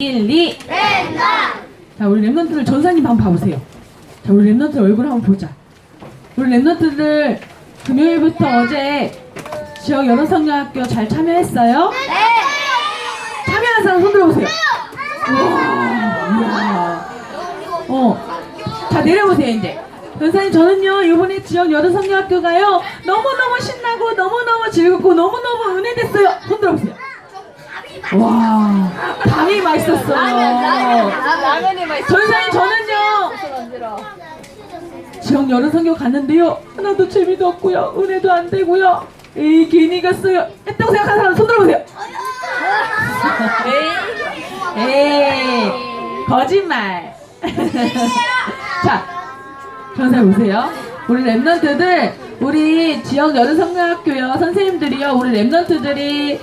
1, 2 랩넌트. 자, 우리 랩넌트들 전사님 한번 봐보세요. 자, 우리 랩넌트 얼굴 한번 보자. 우리 랩넌트들 금요일부터 어제 지역 여론성교학교 잘 참여했어요? 네! 참여한 사람 손 들어보세요. 자, 내려보세요. 이제 전사님, 저는요 이번에 지역 여론성교학교가요 너무너무 신나고 너무너무 즐겁고 너무너무 은혜됐어요. 손 들어보세요. 와, 밤이 맛있었어요. 라면이 맛있어. 전사님, 저는요 지역 여론성교 갔는데요 하나도 재미도 없고요 은혜도 안 되고요 에이 괜히 갔어요 했다고 생각하는 사람 손 들어보세요. 에이 거짓말. 자, 전사님 보세요. 우리 랩넌트들, 우리 지역 여론성교학교요 선생님들이요, 우리 랩넌트들이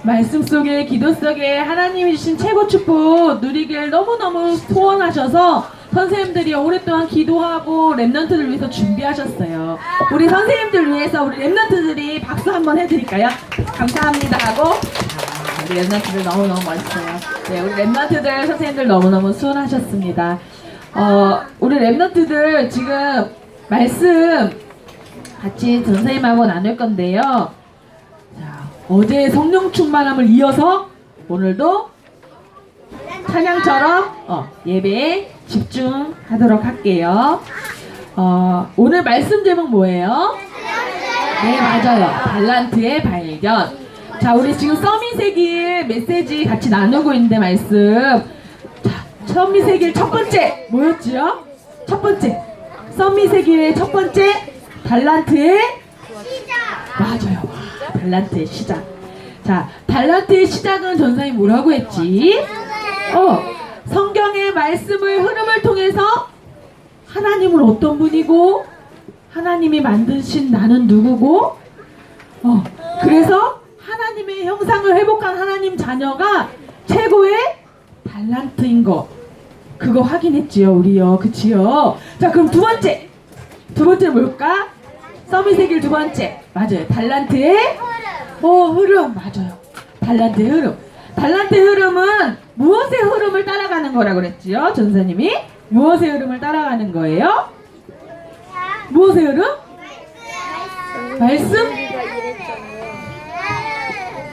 말씀 속에, 기도 속에 하나님이 주신 최고 축복 누리길 너무너무 소원하셔서 선생님들이 오랫동안 기도하고 랩넌트들 위해서 준비하셨어요. 우리 선생님들 위해서 우리 랩넌트들이 박수 한번 해드릴까요? 감사합니다 하고. 우리 랩넌트들 너무너무 멋있어요. 네, 우리 랩넌트들 선생님들 너무너무 수고하셨습니다. 우리 랩넌트들 지금 말씀 같이 선생님하고 나눌 건데요. 어제 성령 충만함을 이어서 오늘도 찬양처럼 예배에 집중하도록 할게요. 오늘 말씀 제목 뭐예요? 네, 맞아요. 달란트의 발견. 자, 우리 지금 서밋의길 메시지 같이 나누고 있는데 말씀. 자, 서밋의길 첫 번째 뭐였지요? 첫 번째 서밋의길의 첫 번째 달란트의 맞아요. 달란트의 시작. 자, 달란트의 시작은 전사님 뭐라고 했지? 성경의 말씀을 흐름을 통해서 하나님은 어떤 분이고 하나님이 만드신 나는 누구고 그래서 하나님의 형상을 회복한 하나님 자녀가 최고의 달란트인 거 그거 확인했지요 우리요. 그치요? 자, 그럼 두 번째 뭘까? 서밋의 길 두 번째 맞아요. 달란트의 흐름. 맞아요. 달란트의 흐름. 달란트의 흐름은 무엇의 흐름을 따라가는 거라고 그랬지요? 전사님이 무엇의 흐름을 따라가는 거예요? 무엇의 흐름? 말씀?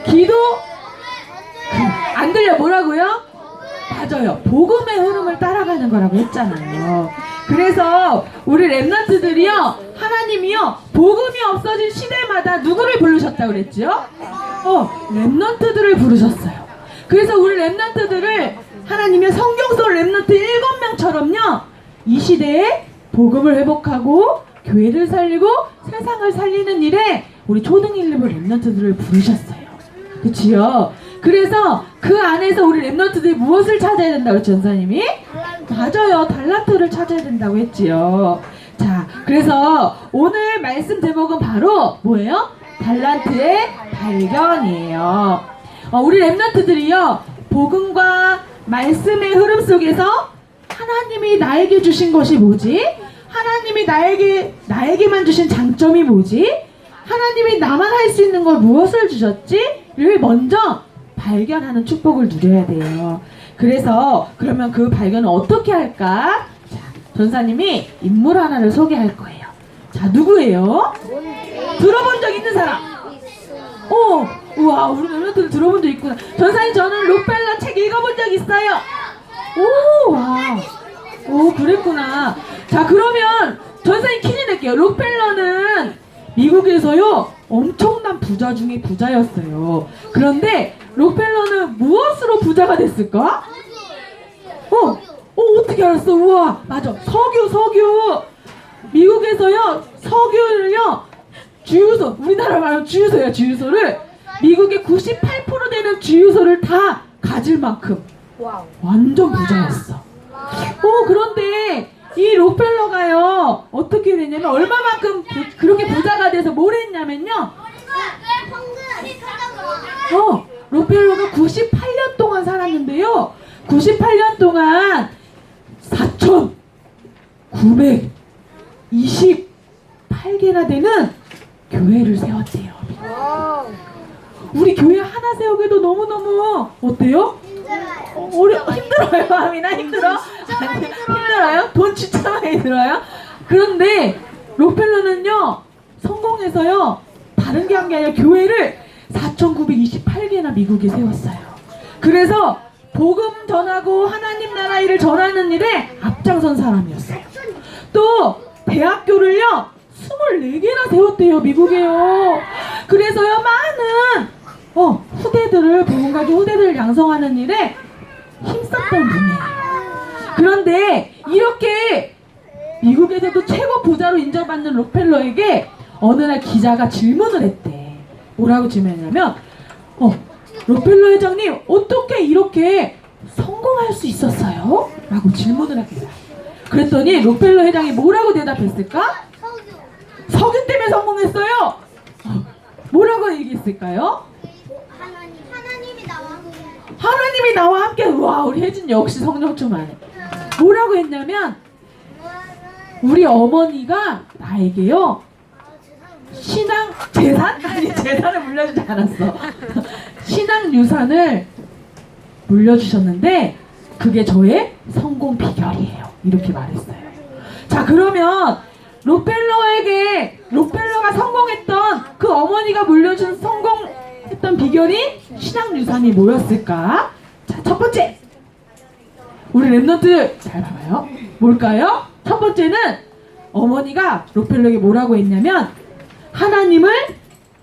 기도? 안 들려. 뭐라고요? 맞아요. 복음의 흐름을 따라가는 거라고 했잖아요. 그래서 우리 랩넌트들이요 하나님이요 복음이 없어진 시대마다 누구를 부르셨다고 그랬죠? 랩넌트들을 부르셨어요. 그래서 우리 랩넌트들을 하나님이 성경 속 랩넌트 7명처럼요 이 시대에 복음을 회복하고 교회를 살리고 세상을 살리는 일에 우리 초등 1, 2부 랩넌트들을 부르셨어요. 그치요? 그래서 그 안에서 우리 랩넌트들이 무엇을 찾아야 된다고 그랬죠, 전사님이? 맞아요. 달란트를 찾아야 된다고 했지요. 자, 그래서 오늘 말씀 제목은 바로 뭐예요? 달란트의 발견이에요. 우리 랩넌트들이요 복음과 말씀의 흐름 속에서 하나님이 나에게 주신 것이 뭐지? 하나님이 나에게만 주신 장점이 뭐지? 하나님이 나만 할 수 있는 걸 무엇을 주셨지?를 먼저 발견하는 축복을 누려야 돼요. 그래서 그러면 그 발견을 어떻게 할까? 자, 전사님이 인물 하나를 소개할 거예요. 자, 누구예요? 들어본 적 있는 사람? 우와, 우리 멤버들 들어본 적 있구나. 전사님, 저는 록펠러 책 읽어본 적 있어요. 그랬구나. 자, 그러면 전사님 퀴즈 낼게요. 록펠러는 미국에서요 엄청난 부자 중에 부자였어요. 그런데 록펠러는 무엇으로 부자가 됐을까? 어떻게 알았어? 우와, 맞아. 석유. 미국에서요 석유를요 주유소, 우리나라 말하면 주유소야. 주유소를 미국의 98% 되는 주유소를 다 가질 만큼 완전 부자였어. 그런데 이 록펠러가요 어떻게 되냐면 얼마만큼 그렇게 부자가 돼서 뭘 했냐면요 록펠러가 98년 동안 살았는데요 98년 동안 4,928개나 되는 교회를 세웠대요. 우리 교회 하나 세우기도 너무너무 어때요? 우리 힘들어요, 아미나 힘들어? 힘들어요? 돈 진짜 많이 들어요? 그런데 록펠러는요 성공해서요 다른 게 한 게 아니라 교회를 4,928개나 미국에 세웠어요. 그래서 복음 전하고 하나님 나라 일을 전하는 일에 앞장선 사람이었어요. 또 대학교를요 24개나 세웠대요, 미국에요. 그래서요 많은 후대들을, 복음가게 후대들을 양성하는 일에 힘썼던 분이에요. 그런데 이렇게 미국에서도 최고 부자로 인정받는 록펠러에게 어느 날 기자가 질문을 했대. 뭐라고 질문했냐면 록펠러 회장님 어떻게 이렇게 성공할 수 있었어요? 라고 질문을 하길래. 그랬더니 록펠러 회장이 뭐라고 대답했을까? 석유 때문에 성공했어요. 뭐라고 얘기했을까요? 하나님이 나와 함께. 와, 우리 혜진 역시 성령 좀 아네. 뭐라고 했냐면 우리 어머니가 나에게요 신앙 재산? 아니 재산을 물려주지 않았어. 신앙 유산을 물려주셨는데 그게 저의 성공 비결이에요. 이렇게 말했어요. 자, 그러면 록펠러가 성공했던 그 어머니가 물려준 성공했던 비결이 신앙 유산이 뭐였을까? 자, 첫 번째, 우리 랩런트 잘 봐봐요. 뭘까요? 첫 번째는 어머니가 록펠러에게 뭐라고 했냐면 하나님을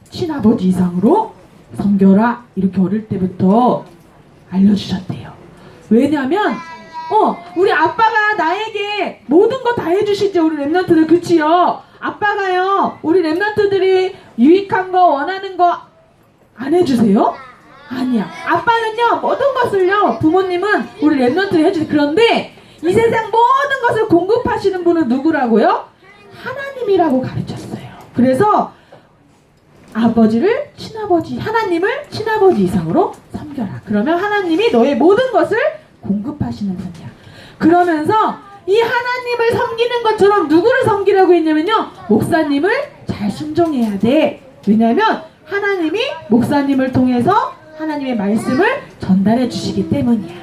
친아버지 이상으로 섬겨라, 이렇게 어릴 때부터 알려주셨대요. 왜냐면 우리 아빠가 나에게 모든 거 다 해주시죠, 우리 랩런트들. 그치요? 아빠가요 우리 랩런트들이 유익한 거 원하는 거 안 해주세요? 아니야. 아빠는요 모든 것을요, 부모님은 우리 랩런트를 해주세요. 그런데 이 세상 모든 것을 공급하시는 분은 누구라고요? 하나님이라고 가르쳤어요. 그래서 하나님을 친아버지 이상으로 섬겨라. 그러면 하나님이 너의 모든 것을 공급하시는 분이야. 그러면서 이 하나님을 섬기는 것처럼 누구를 섬기라고 했냐면요, 목사님을 잘 순종해야 돼. 왜냐면 하나님이 목사님을 통해서 하나님의 말씀을 전달해 주시기 때문이야.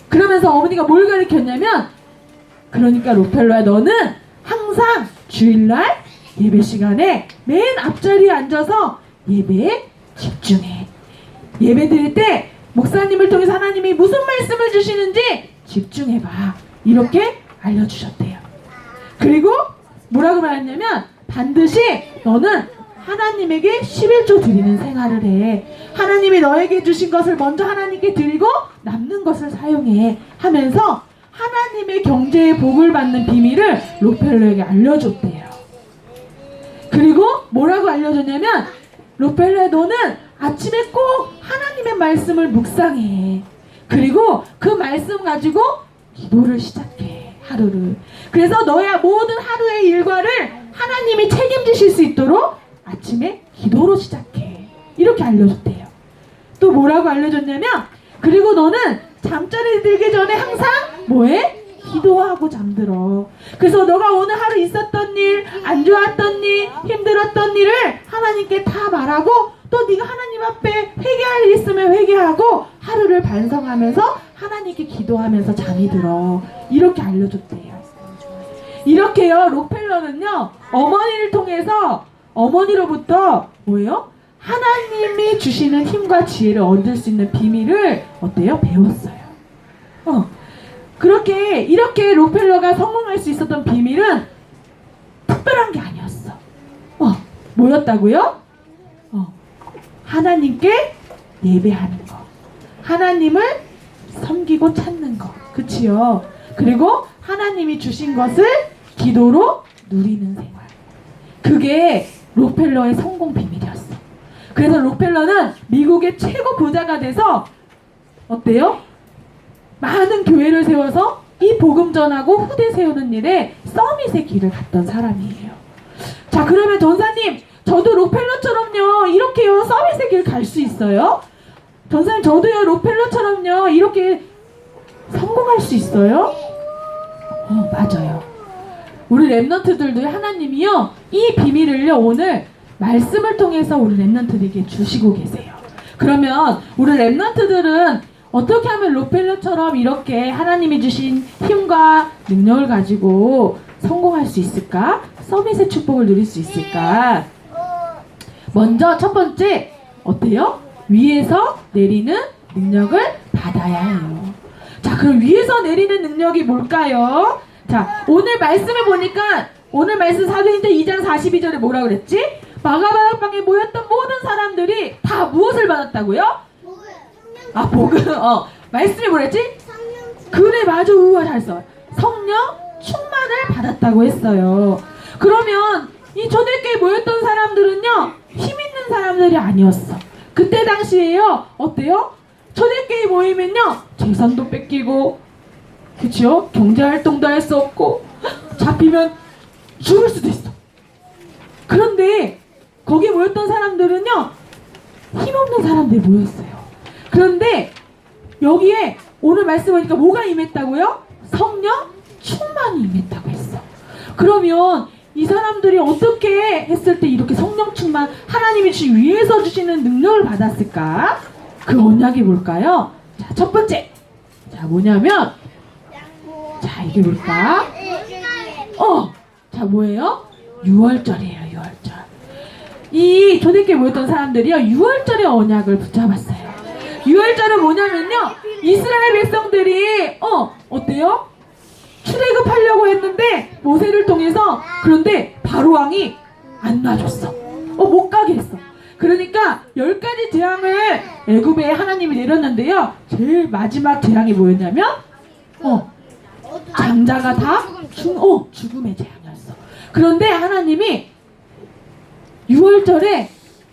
그러면서 어머니가 뭘 가르쳤냐면, 그러니까 록펠러야, 너는 항상 주일날 예배 시간에 맨 앞자리에 앉아서 예배에 집중해. 예배 드릴 때 목사님을 통해서 하나님이 무슨 말씀을 주시는지 집중해봐. 이렇게 알려주셨대요. 그리고 뭐라고 말했냐면 반드시 너는 하나님에게 11조 드리는 생활을 해. 하나님이 너에게 주신 것을 먼저 하나님께 드리고 남는 것을 사용해 하면서 하나님의 경제의 복을 받는 비밀을 록펠러에게 알려줬대요. 그리고 뭐라고 알려줬냐면, 록펠러야, 너는 아침에 꼭 하나님의 말씀을 묵상해. 그리고 그 말씀 가지고 기도를 시작해, 하루를. 그래서 너의 모든 하루의 일과를 하나님이 책임지실 수 있도록 아침에 기도로 시작해. 이렇게 알려줬대요. 또 뭐라고 알려줬냐면, 그리고 너는 잠자리 들기 전에 항상 뭐해? 기도하고 잠들어. 그래서 너가 오늘 하루 있었던 일, 안 좋았던 일, 힘들었던 일을 하나님께 다 말하고, 또 네가 하나님 앞에 회개할 일 있으면 회개하고 하루를 반성하면서 하나님께 기도하면서 잠이 들어. 이렇게 알려줬대요. 이렇게요, 록펠러는요 어머니를 통해서, 어머니로부터 뭐예요? 하나님이 주시는 힘과 지혜를 얻을 수 있는 비밀을 어때요? 배웠어요. 이렇게 록펠러가 성공할 수 있었던 비밀은 특별한 게 아니었어. 뭐였다고요? 하나님께 예배하는 거, 하나님을 섬기고 찾는 거, 그치요? 그리고 하나님이 주신 것을 기도로 누리는 생활. 그게 록펠러의 성공 비밀이었어. 그래서 록펠러는 미국의 최고 부자가 돼서 어때요? 많은 교회를 세워서 이 복음 전하고 후대 세우는 일에 서밋의 길을 갔던 사람이에요. 자, 그러면 전사님, 저도 록펠러처럼요 이렇게요 서밋의 길 갈 수 있어요? 전사님, 저도요 록펠러처럼요 이렇게 성공할 수 있어요? 맞아요. 우리 랩런트들도 하나님이요 이 비밀을요 오늘 말씀을 통해서 우리 랩런트들에게 주시고 계세요. 그러면 우리 랩런트들은 어떻게 하면 록펠러처럼 이렇게 하나님이 주신 힘과 능력을 가지고 성공할 수 있을까? 서밋의 축복을 누릴 수 있을까? 먼저 첫 번째 어때요? 위에서 내리는 능력을 받아야 해요. 자, 그럼 위에서 내리는 능력이 뭘까요? 자, 오늘 말씀을 보니까 오늘 말씀 사도행전 2장 42절에 뭐라 그랬지? 마가바락방에 모였던 모든 사람들이 다 무엇을 받았다고요? 아, 복음. 말씀이 뭐랬지? 그래, 맞아. 우와, 잘했어. 성령 충만을 받았다고 했어요. 그러면 이 초대교회에 모였던 사람들은요, 힘 있는 사람들이 아니었어. 그때 당시에요, 어때요? 초대교회 모이면요, 재산도 뺏기고, 그치요? 경제활동도 할 수 없고, 잡히면 죽을 수도 있어. 그런데 거기 모였던 사람들은요, 힘없는 사람들이 모였어요. 그런데 여기에 오늘 말씀 보니까 뭐가 임했다고요? 성령 충만이 임했다고 했어. 그러면 이 사람들이 어떻게 했을 때 이렇게 성령 충만, 하나님이 주신 위에서 주시는 능력을 받았을까? 그 언약이 뭘까요? 자, 첫 번째. 자, 뭐냐면, 자, 이게 뭘까? 자, 뭐예요? 유월절이에요, 유월절. 이 초대교회에 모였던 사람들이요, 유월절의 언약을 붙잡았어요. 유월절은 뭐냐면요, 이스라엘 백성들이 어때요? 출애굽하려고 했는데 모세를 통해서, 그런데 바로 왕이 안 놔줬어. 못 가게 했어. 그러니까 10가지 재앙을 애굽에 하나님이 내렸는데요, 제일 마지막 재앙이 뭐였냐면 장자가 다 죽음의 재앙이었어. 그런데 하나님이 6월절에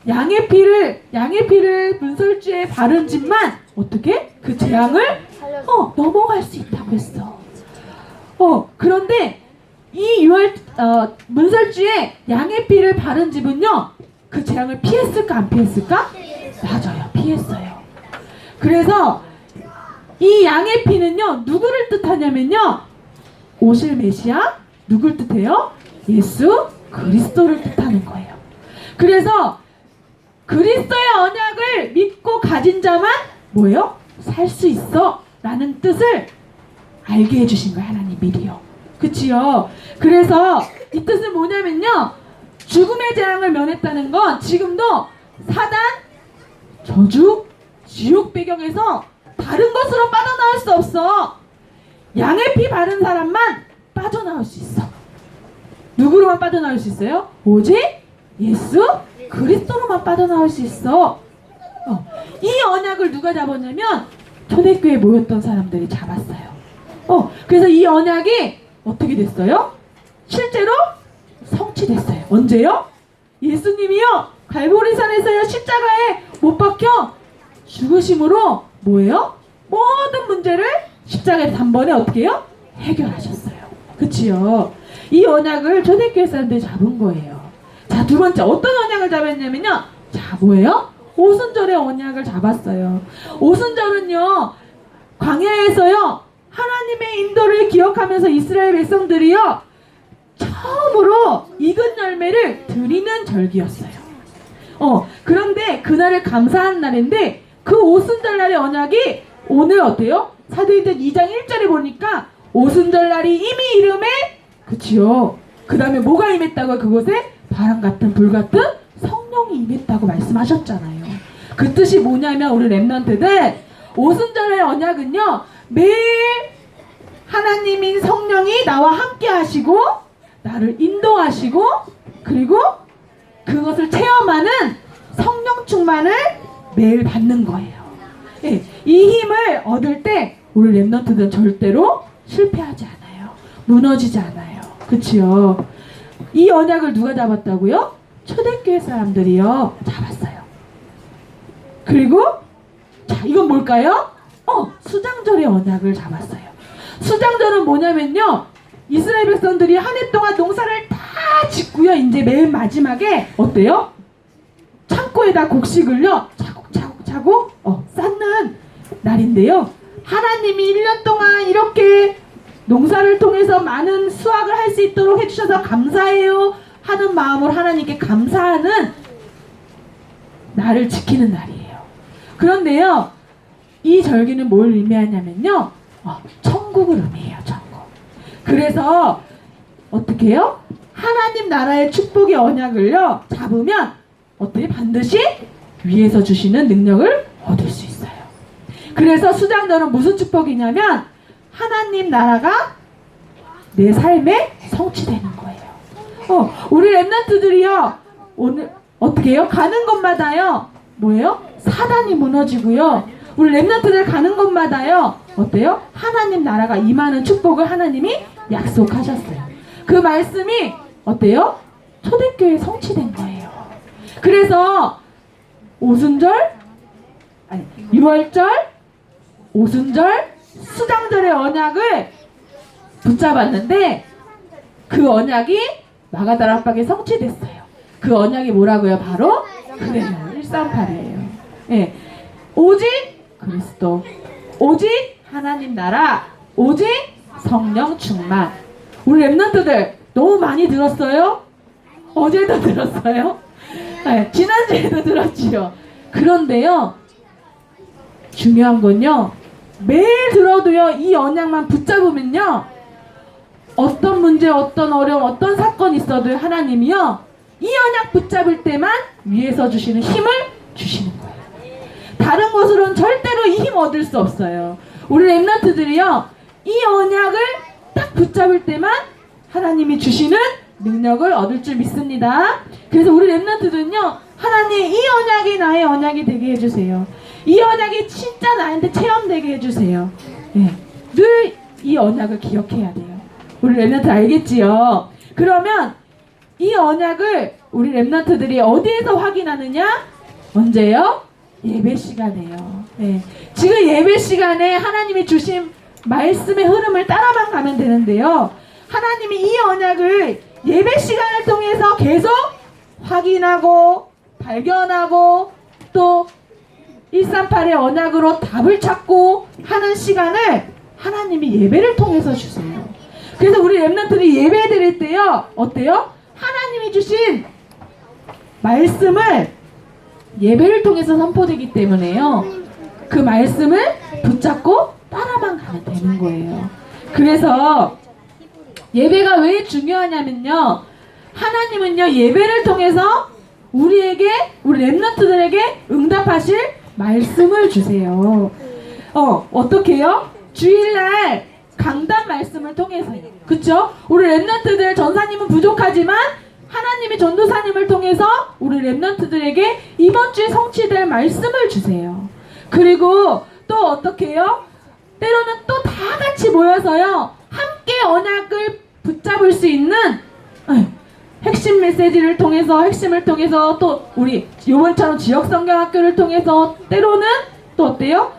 양의 피를 문설주에 바른 집만 어떻게 그 재앙을 넘어갈 수 있다고 했어. 그런데 이 문설주에 양의 피를 바른 집은요, 그 재앙을 피했을까 안 피했을까? 맞아요, 피했어요. 그래서 이 양의 피는요, 누구를 뜻하냐면요, 오실 메시아, 누굴 뜻해요? 예수 그리스도를 뜻하는 거예요. 그래서 그리스도의 언약을 믿고 가진 자만 뭐예요? 살 수 있어 라는 뜻을 알게 해주신 거예요, 하나님 미리요. 그치요? 그래서 이 뜻은 뭐냐면요, 죽음의 재앙을 면했다는 건 지금도 사단, 저주, 지옥 배경에서 다른 것으로 빠져나올 수 없어. 양의 피 바른 사람만 빠져나올 수 있어. 누구로만 빠져나올 수 있어요? 오직 예수 그리스도로만 빠져나올 수 있어. 이 언약을 누가 잡았냐면 초대교회에 모였던 사람들이 잡았어요. 그래서 이 언약이 어떻게 됐어요? 실제로 성취됐어요. 언제요? 예수님이요, 갈보리산에서요, 십자가에 못 박혀 죽으심으로 뭐예요? 모든 문제를 십자가에 단번에 어떻게 해요? 해결하셨어요. 그치요? 이 언약을 초대교회 사람들이 잡은 거예요. 자, 두 번째 어떤 언약을 잡았냐면요, 자, 뭐예요? 오순절의 언약을 잡았어요. 오순절은요, 광야에서요, 하나님의 인도를 기억하면서 이스라엘 백성들이요, 처음으로 익은 열매를 드리는 절기였어요. 그런데 그날을 감사하는 날인데, 그 오순절 날의 언약이 오늘 어때요? 사도행전 2장 1절에 보니까 오순절 날이 이미 이름에, 그치요? 그 다음에 뭐가 임했다고? 그곳에 바람 같은 불 같은 성령이 임했다고 말씀하셨잖아요. 그 뜻이 뭐냐면 우리 랩런트들, 오순절의 언약은요, 매일 하나님인 성령이 나와 함께 하시고 나를 인도하시고, 그리고 그것을 체험하는 성령 충만을 매일 받는 거예요. 예, 이 힘을 얻을 때 우리 랩런트들은 절대로 실패하지 않아요. 무너지지 않아요. 그치요? 이 언약을 누가 잡았다고요? 초대교회 사람들이요, 잡았어요. 그리고 자, 이건 뭘까요? 수장절의 언약을 잡았어요. 수장절은 뭐냐면요, 이스라엘 백성들이 한 해 동안 농사를 다 짓고요, 이제 맨 마지막에 어때요? 창고에다 곡식을요, 차곡차곡 쌓는 날인데요, 하나님이 1년 동안 이렇게 농사를 통해서 많은 수확을 할 수 있도록 해주셔서 감사해요 하는 마음으로 하나님께 감사하는 날을 지키는 날이에요. 그런데요, 이 절기는 뭘 의미하냐면요, 천국을 의미해요. 천국. 그래서 어떻게 해요? 하나님 나라의 축복의 언약을요 잡으면 어떻게 반드시 위에서 주시는 능력을 얻을 수 있어요. 그래서 수장절은 무슨 축복이냐면 하나님 나라가 내 삶에 성취되는 거예요. 우리 랩런트들이요 오늘 어떻게 해요? 가는 곳마다요 뭐예요? 사단이 무너지고요. 우리 랩런트들 가는 곳마다요 어때요? 하나님 나라가 임하는 축복을 하나님이 약속하셨어요. 그 말씀이 어때요? 초대교회에 성취된 거예요. 그래서 오순절, 아니 6월절, 오순절, 수장절의 언약을 붙잡았는데 그 언약이 마가다라 압박에 성취됐어요. 그 언약이 뭐라고요? 바로 그래요. 138이에요. 예. 오직 그리스도, 오직 하나님 나라, 오직 성령 충만. 우리 랩런트들 너무 많이 들었어요? 어제도 들었어요? 네, 지난주에도 들었지요. 그런데요, 중요한 건요, 매일 들어도요, 이 언약만 붙잡으면요, 어떤 문제, 어떤 어려움, 어떤 사건이 있어도 하나님이요, 이 언약 붙잡을 때만 위에서 주시는 힘을 주시는 거예요. 다른 곳으로는 절대로 이 힘 얻을 수 없어요. 우리 랩런트들이요, 이 언약을 딱 붙잡을 때만 하나님이 주시는 능력을 얻을 줄 믿습니다. 그래서 우리 랩런트들은요, 하나님 이 언약이 나의 언약이 되게 해주세요. 이 언약이 진짜 나한테 체험되게 해주세요. 네. 늘 이 언약을 기억해야 돼요. 우리 랩런트 알겠지요? 그러면 이 언약을 우리 랩런트들이 어디에서 확인하느냐? 언제요? 예배 시간에요. 네. 지금 예배 시간에 하나님이 주신 말씀의 흐름을 따라만 가면 되는데요. 하나님이 이 언약을 예배 시간을 통해서 계속 확인하고 발견하고 또 138의 언약으로 답을 찾고 하는 시간을 하나님이 예배를 통해서 주세요. 그래서 우리 랩런트들이 예배 드릴 때요 어때요? 하나님이 주신 말씀을 예배를 통해서 선포되기 때문에요 그 말씀을 붙잡고 따라만 가면 되는 거예요. 그래서 예배가 왜 중요하냐면요, 하나님은요 예배를 통해서 우리에게, 우리 랩런트들에게 응답하실 말씀을 주세요. 어떻게 해요? 주일날 강단 말씀을 통해서요. 그쵸? 우리 랩런트들 전사님은 부족하지만 하나님이 전도사님을 통해서 우리 랩런트들에게 이번 주에 성취될 말씀을 주세요. 그리고 또 어떻게 해요? 때로는 또 다 같이 모여서요 함께 언약을 붙잡을 수 있는 핵심 메시지를 통해서, 핵심을 통해서 또 우리 요번처럼 지역 성경학교를 통해서 때로는 또 어때요?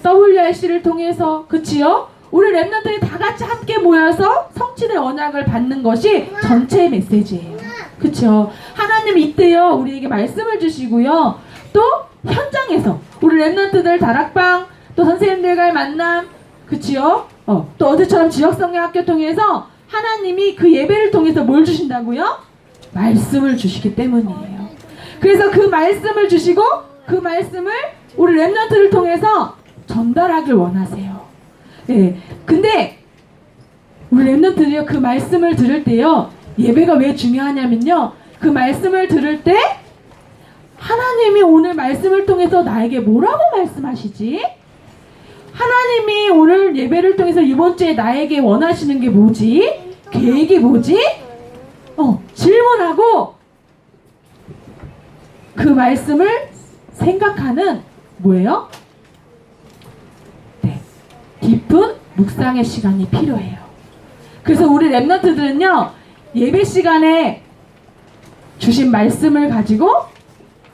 WRC를 통해서, 그치요? 우리 랩런트들이 다 같이 함께 모여서 성취될 언약을 받는 것이 전체 메시지예요. 그쵸? 하나님 이때요 우리에게 말씀을 주시고요 또 현장에서 우리 랩런트들 다락방 또 선생님들과의 만남, 그치요? 또 어제처럼 지역성경학교 통해서 하나님이 그 예배를 통해서 뭘 주신다고요? 말씀을 주시기 때문이에요. 그래서 그 말씀을 주시고 그 말씀을 우리 랩런트를 통해서 전달하길 원하세요. 예. 근데 우리 랩런트들이요 그 말씀을 들을 때요 예배가 왜 중요하냐면요 그 말씀을 들을 때 하나님이 오늘 말씀을 통해서 나에게 뭐라고 말씀하시지? 하나님이 오늘 예배를 통해서 이번 주에 나에게 원하시는 게 뭐지? 계획이 뭐지? 질문하고 그 말씀을 생각하는 뭐예요? 네, 깊은 묵상의 시간이 필요해요. 그래서 우리 랩런트들은요 예배 시간에 주신 말씀을 가지고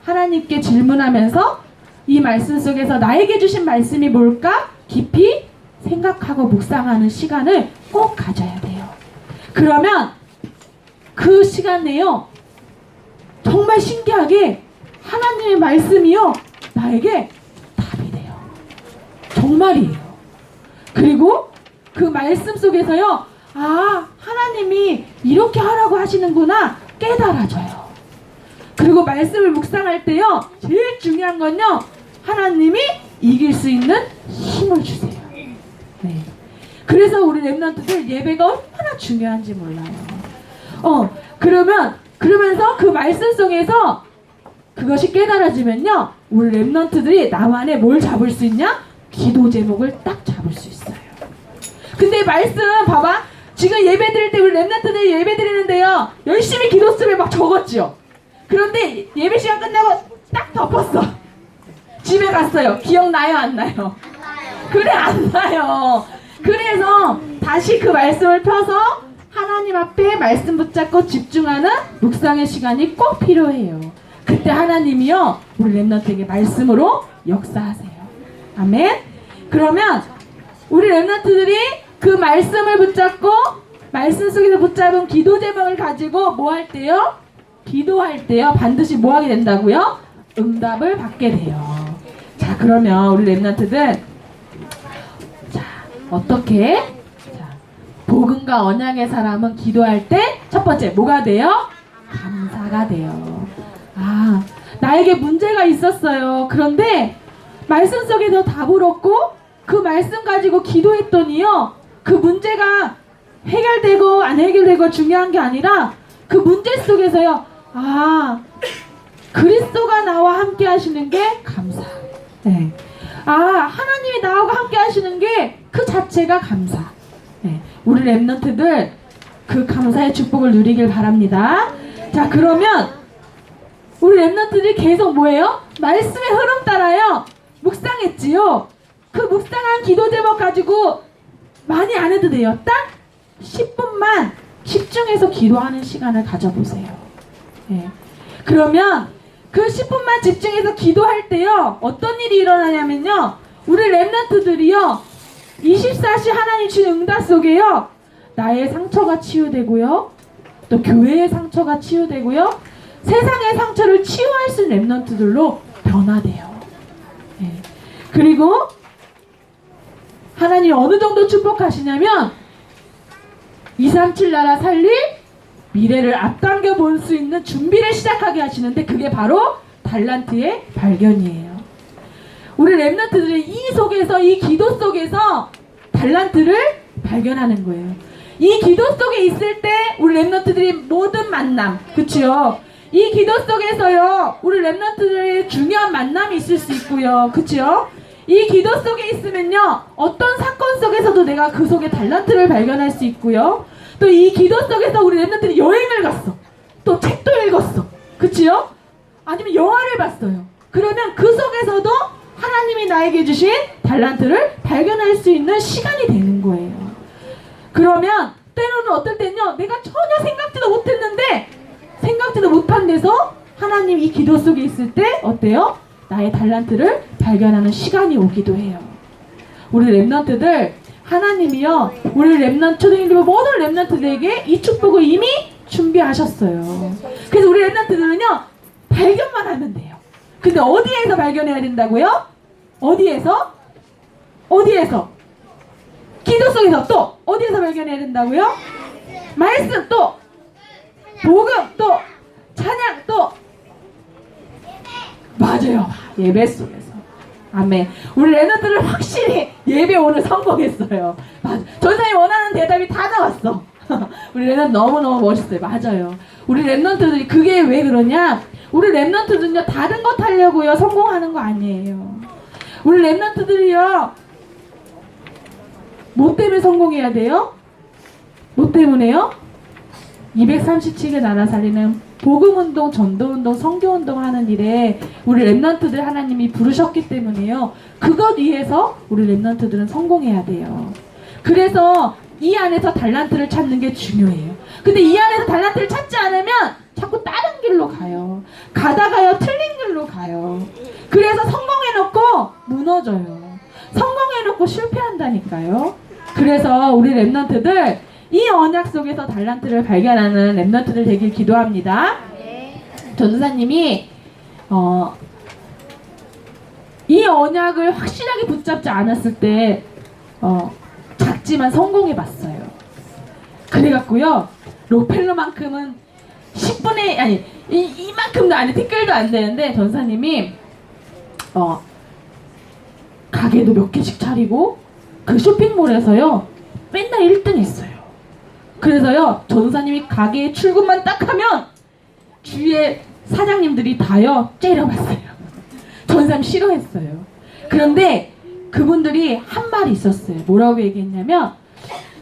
하나님께 질문하면서 이 말씀 속에서 나에게 주신 말씀이 뭘까? 깊이 생각하고 묵상하는 시간을 꼭 가져야 돼요. 그러면 그 시간에요 정말 신기하게 하나님의 말씀이요 나에게 답이 돼요. 정말이에요. 그리고 그 말씀 속에서요 하나님이 이렇게 하라고 하시는구나 깨달아져요. 그리고 말씀을 묵상할 때요, 제일 중요한 건요, 하나님이 이길 수 있는 힘을 주세요. 네. 그래서 우리 렘넌트들 예배가 얼마나 중요한지 몰라요. 그러면서 그 말씀 속에서 그것이 깨달아지면요, 우리 렘넌트들이 나만의 뭘 잡을 수 있냐? 기도 제목을 딱 잡을 수 있어요. 근데 말씀 봐봐. 지금 예배 드릴 때 우리 렘넌트들이 예배 드리는데요, 열심히 기도 수업에 막 적었죠. 그런데 예배 시간 끝나고 딱 덮었어. 집에 갔어요. 기억나요, 안 나요? 그래, 안 나요. 그래서 다시 그 말씀을 펴서 하나님 앞에 말씀 붙잡고 집중하는 묵상의 시간이 꼭 필요해요. 그때 하나님이요, 우리 렘넌트에게 말씀으로 역사하세요. 아멘. 그러면 우리 렘넌트들이 그 말씀을 붙잡고 말씀 속에서 붙잡은 기도 제목을 가지고 뭐 할 때요? 기도할 때요, 반드시 뭐 하게 된다고요? 응답을 받게 돼요. 자, 그러면 우리 렘넌트들, 자, 어떻게? 자, 복음과 언약의 사람은 기도할 때 첫 번째 뭐가 돼요? 감사가 돼요. 아, 나에게 문제가 있었어요. 그런데 말씀 속에서 답을 얻고 그 말씀 가지고 기도했더니요, 그 문제가 해결되고 안 해결되고 중요한 게 아니라 그 문제 속에서요, 아, 그리스도가 나와 함께 하시는 게 감사. 네. 아, 하나님이 나하고 함께 하시는 게 그 자체가 감사. 네. 우리 렘넌트들 그 감사의 축복을 누리길 바랍니다. 자, 그러면 우리 렘넌트들이 계속 뭐예요? 말씀의 흐름 따라요, 묵상했지요. 그 묵상한 기도 제목 가지고 많이 안 해도 돼요. 딱 10분만 집중해서 기도하는 시간을 가져보세요. 네. 그러면 그 10분만 집중해서 기도할 때요, 어떤 일이 일어나냐면요, 우리 렘넌트들이요, 24시 하나님 주신 응답 속에요, 나의 상처가 치유되고요, 또 교회의 상처가 치유되고요, 세상의 상처를 치유할 수 있는 렘넌트들로 변화돼요. 네. 그리고 하나님 어느 정도 축복하시냐면 237 나라 살릴 미래를 앞당겨 볼 수 있는 준비를 시작하게 하시는데, 그게 바로 달란트의 발견이에요. 우리 렘넌트들이 이 속에서, 이 기도 속에서 달란트를 발견하는 거예요. 이 기도 속에 있을 때 우리 렘넌트들이 모든 만남, 그치요? 이 기도 속에서요, 우리 렘넌트들의 중요한 만남이 있을 수 있고요, 그치요? 이 기도 속에 있으면요, 어떤 사건 속에서도 내가 그 속에 달란트를 발견할 수 있고요, 또 이 기도 속에서 우리 렘넌트들이 여행을 갔어, 또 책도 읽었어, 그치요? 아니면 영화를 봤어요. 그러면 그 속에서도 하나님이 나에게 주신 달란트를 발견할 수 있는 시간이 되는 거예요. 그러면 때로는 어떨 때는요, 내가 전혀 생각지도 못했는데, 생각지도 못한 데서 하나님 이 기도 속에 있을 때 어때요? 나의 달란트를 발견하는 시간이 오기도 해요. 우리 렘넌트들, 하나님이요, 우리 렘넌트, 초등학교 모든 렘넌트들에게 이 축복을 이미 준비하셨어요. 그래서 우리 렘넌트들은요, 발견만 하면 돼요. 근데 어디에서 발견해야 된다고요? 어디에서? 어디에서? 기도 속에서. 또 어디에서 발견해야 된다고요? 말씀, 또 복음, 또 찬양, 또 맞아요, 예배 속에서. 아멘. 우리 렘넌트들 확실히 예배 오늘 성공했어요. 맞아. 전사님 원하는 대답이 다 나왔어. 우리 렘넌트 너무너무 멋있어요. 맞아요. 우리 렘넌트들이 그게 왜 그러냐? 우리 렘넌트들은요, 다른 것 하려고요 성공하는 거 아니에요. 우리 렘넌트들이요, 뭐 때문에 성공해야 돼요? 뭐 때문에요? 237개 나라 살리는 복음운동, 전도운동, 성교운동 하는 일에 우리 렘넌트들 하나님이 부르셨기 때문에요, 그것 위해서 우리 렘넌트들은 성공해야 돼요. 그래서 이 안에서 달란트를 찾는 게 중요해요. 근데 이 안에서 달란트를 찾지 않으면 자꾸 다른 길로 가요. 가다가요, 틀린 길로 가요. 그래서 성공해놓고 무너져요. 성공해놓고 실패한다니까요. 그래서 우리 렘넌트들, 이 언약 속에서 달란트를 발견하는 렘넌트들 되길 기도합니다. 전도사님이 이 언약을 확실하게 붙잡지 않았을 때 작지만 성공해봤어요. 그래갖고요, 로펠러만큼은 10분의 아니 이만큼도 안 돼. 티끌도 안 되는데 전사님이 가게도 몇 개씩 차리고 그 쇼핑몰에서요 맨날 1등 했어요. 그래서요 전사님이 가게에 출근만 딱 하면 주위에 사장님들이 다요 째려봤어요. 전사님 싫어했어요. 그런데 그분들이 한 말이 있었어요. 뭐라고 얘기했냐면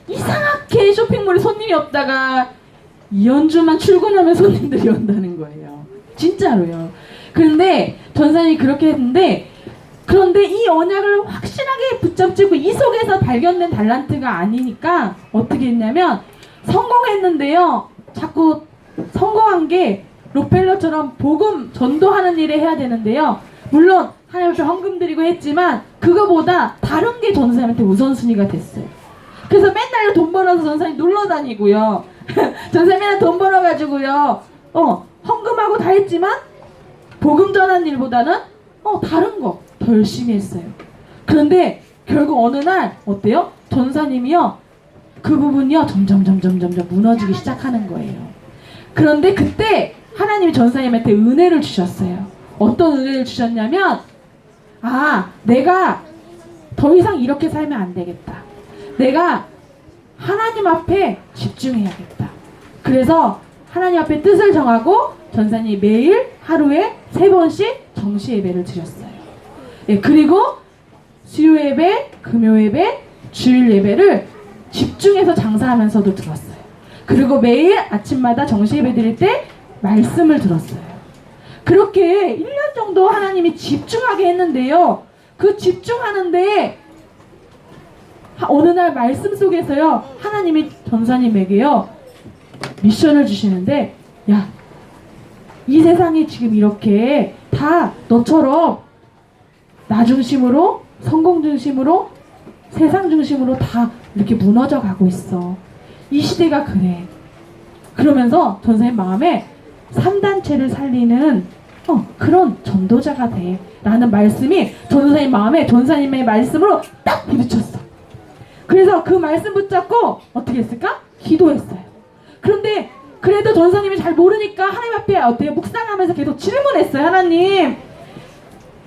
이상하게 쇼핑몰에 손님이 없다가 이연주만 출근하면 손님들이 온다는 거예요. 진짜로요. 그런데 전사님이 그렇게 했는데 그런데 이 언약을 확실하게 붙잡고 이 속에서 발견된 달란트가 아니니까 어떻게 했냐면 성공했는데요. 자꾸 성공한 게 록펠러처럼 복음 전도하는 일에 해야 되는데요. 물론 하나님 앞에 헌금 드리고 했지만 그거보다 다른 게 전사님한테 우선순위가 됐어요. 그래서 맨날 돈 벌어서 전사님 놀러 다니고요. 전사님 맨날 돈 벌어가지고요. 헌금하고 다 했지만 복음 전하는 일보다는 다른 거 더 열심히 했어요. 그런데 결국 어느 날 어때요? 전사님이요. 그 부분이요. 점점 무너지기 시작하는 거예요. 그런데 그때 하나님이 전사님한테 은혜를 주셨어요. 어떤 은혜를 주셨냐면 내가 더 이상 이렇게 살면 안 되겠다. 내가 하나님 앞에 집중해야겠다. 그래서 하나님 앞에 뜻을 정하고 전사님이 매일 하루에 3번씩 정시 예배를 드렸어요. 예, 그리고 수요 예배, 금요 예배, 주일 예배를 집중해서 장사하면서도 들었어요. 그리고 매일 아침마다 정시 예배 드릴 때 말씀을 들었어요. 그렇게 1년 정도 하나님이 집중하게 했는데요. 그 집중하는데 어느 날 말씀 속에서요. 하나님이 전사님에게요. 미션을 주시는데 이 세상이 지금 이렇게 다 너처럼 나 중심으로 성공 중심으로 세상 중심으로 다 이렇게 무너져 가고 있어. 이 시대가 그래. 그러면서 전사님 마음에 3단체를 살리는 그런 전도자가 돼 라는 말씀이 전사님 마음에 전사님의 말씀으로 딱 부딪혔어. 그래서 그 말씀 붙잡고 어떻게 했을까? 기도했어요. 그런데 그래도 전사님이 잘 모르니까 하나님 앞에 어때요? 묵상하면서 계속 질문했어요. 하나님,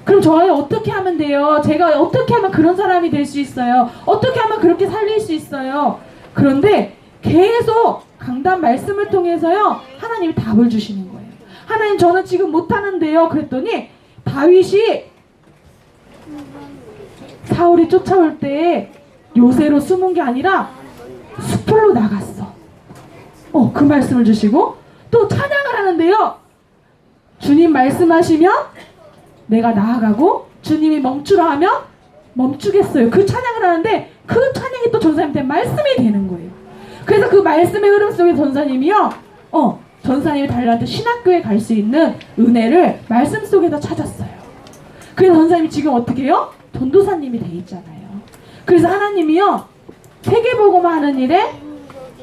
그럼 저를 어떻게 하면 돼요? 제가 어떻게 하면 그런 사람이 될 수 있어요? 어떻게 하면 그렇게 살릴 수 있어요? 그런데 계속 강단 말씀을 통해서요. 하나님이 답을 주시는 거예요. 하나님, 저는 지금 못하는데요. 그랬더니 다윗이 사울이 쫓아올 때 요새로 숨은 게 아니라 숲으로 나갔어. 그 말씀을 주시고 또 찬양을 하는데요. 주님 말씀하시면 내가 나아가고 주님이 멈추라 하면 멈추겠어요. 그 찬양을 하는데 그 찬양이 또 전사님한테 말씀이 되는 거예요. 그래서 그 말씀의 흐름 속에 전사님이요. 전사님이 달라한테 신학교에 갈 수 있는 은혜를 말씀 속에서 찾았어요. 그래서 전사님이 지금 어떻게 해요? 전도사님이 돼 있잖아요. 그래서 하나님이요. 세계복음 하는 일에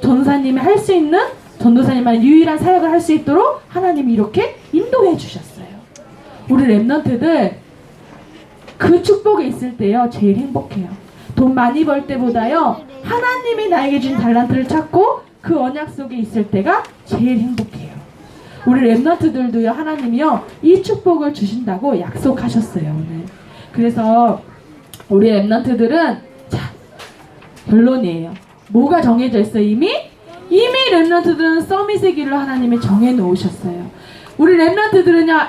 전사님이 할 수 있는 전도사님만의 유일한 사역을 할 수 있도록 하나님이 이렇게 인도해 주셨어요. 우리 랩런트들 그 축복에 있을 때요 제일 행복해요. 돈 많이 벌 때보다요 하나님이 나에게 준 달란트를 찾고 그 언약 속에 있을 때가 제일 행복해요. 우리 랩런트들도요 하나님이요 이 축복을 주신다고 약속하셨어요 오늘. 그래서 우리 랩런트들은 자 결론이에요. 뭐가 정해져 있어요? 이미 랩런트들은 서밋의 길을 하나님이 정해 놓으셨어요. 우리 랩런트들은요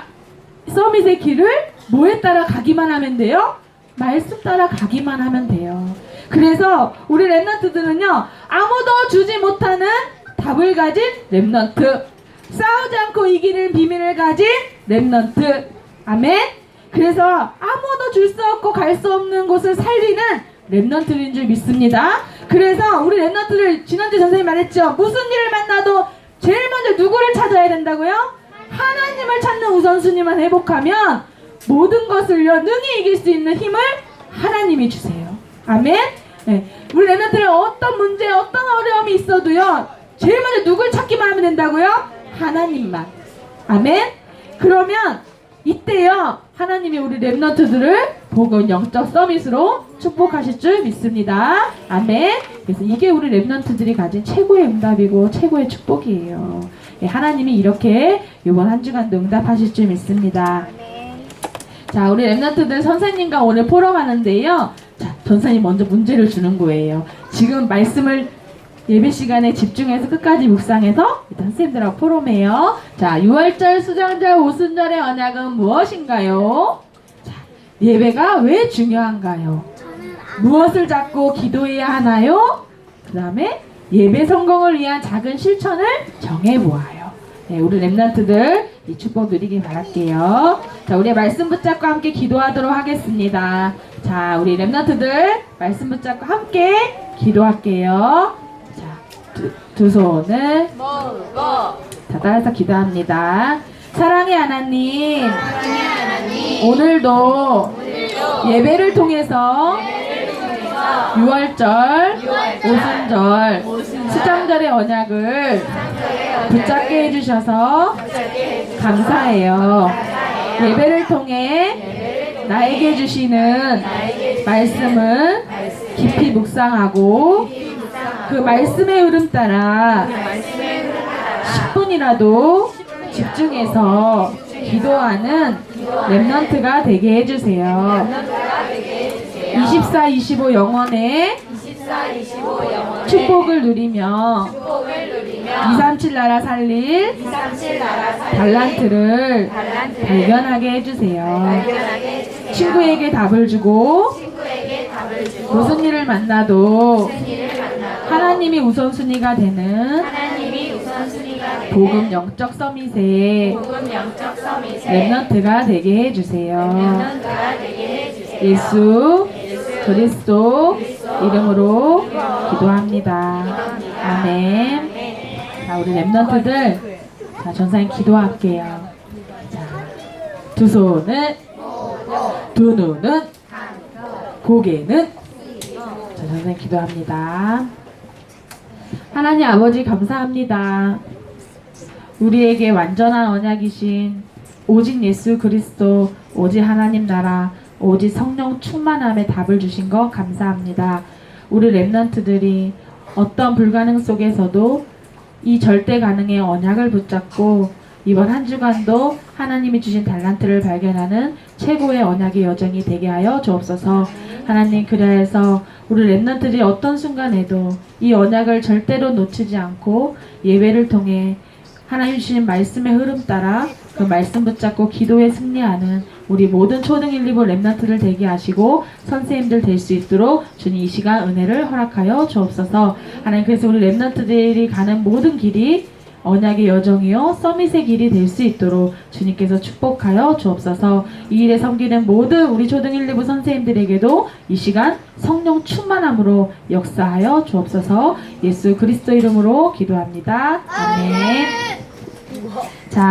서밋의 길을 뭐에 따라 가기만 하면 돼요? 말씀 따라 가기만 하면 돼요. 그래서 우리 랩런트들은요 아무도 주지 못하는 답을 가진 랩런트, 싸우지 않고 이기는 비밀을 가진 랩런트. 아멘. 그래서 아무도 줄 수 없고 갈 수 없는 곳을 살리는 랩런트인 줄 믿습니다. 그래서 우리 랩런트들 지난주 선생님 말했죠. 무슨 일을 만나도 제일 먼저 누구를 찾아야 된다고요? 하나님을 찾는 우선순위만 회복하면 모든 것을요 능히 이길 수 있는 힘을 하나님이 주세요. 아멘. 네. 우리 랩런트들 어떤 문제 어떤 어려움이 있어도요 제일 먼저 누굴 찾기만 하면 된다고요? 하나님만. 아멘. 그러면 이때요 하나님이 우리 랩런트들을 복음 영적 서밋으로 축복하실 줄 믿습니다. 아멘. 그래서 이게 우리 랩런트들이 가진 최고의 응답이고 최고의 축복이에요. 예, 하나님이 이렇게 이번 한 주간도 응답하실 줄 믿습니다. 자, 우리 랩런트들 선생님과 오늘 포럼하는데요. 자, 전사님 먼저 문제를 주는 거예요. 지금 말씀을 예배 시간에 집중해서 끝까지 묵상해서 일단 선생님들하고 포럼해요. 자, 6월절, 수장절, 오순절의 언약은 무엇인가요? 자, 예배가 왜 중요한가요? 무엇을 잡고 기도해야 하나요? 그 다음에 예배 성공을 위한 작은 실천을 정해보아요. 네, 우리 랩런트들 이 축복 누리길 바랄게요. 자, 우리 말씀 붙잡고 함께 기도하도록 하겠습니다. 자, 우리 랩런트들 말씀 붙잡고 함께 기도할게요. 자, 두 손을 자, 따라서 기도합니다. 사랑의 하나님, 오늘도 예배를 통해서 6월절, 오순절, 수장절의 언약을 붙잡게 해주셔서 감사해요. 예배를 통해 나에게 주시는 말씀을 깊이 묵상하고 그 말씀의 흐름 따라 10분이라도 집중해서 기도하는 랩런트가 되게 해주세요. 24, 25 영원의 축복을 누리며 237 나라 살릴 달란트를 발견하게 해주세요. 친구에게 답을 주고 무슨 일을 만나도 하나님이 우선순위가 되는 복음 영적 서밋의 랩런트가 되게 해주세요. 예수 그리스도 이름으로 기도합니다. 아멘. 자, 우리 랩런트들, 자, 전사님 기도할게요. 자, 두 손은, 두 눈은, 고개는, 자, 전사님 기도합니다. 하나님 아버지 감사합니다. 우리에게 완전한 언약이신 오직 예수 그리스도, 오직 하나님 나라, 오직 성령 충만함에 답을 주신 것 감사합니다. 우리 랩런트들이 어떤 불가능 속에서도 이 절대 가능의 언약을 붙잡고 이번 한 주간도 하나님이 주신 달란트를 발견하는 최고의 언약의 여정이 되게 하여 주옵소서. 하나님, 그래서 우리 랩런트들이 어떤 순간에도 이 언약을 절대로 놓치지 않고 예배를 통해 하나님 주신 말씀의 흐름 따라 그 말씀 붙잡고 기도에 승리하는 우리 모든 초등 1, 2부 랩런트를 되게 하시고 선생님들 될 수 있도록 주님 이 시간 은혜를 허락하여 주옵소서. 하나님, 그래서 우리 랩런트들이 가는 모든 길이 언약의 여정이요 서밋의 길이 될 수 있도록 주님께서 축복하여 주옵소서. 이 일에 섬기는 모든 우리 초등 1, 2부 선생님들에게도 이 시간 성령 충만함으로 역사하여 주옵소서. 예수 그리스도 이름으로 기도합니다. 아멘. 자.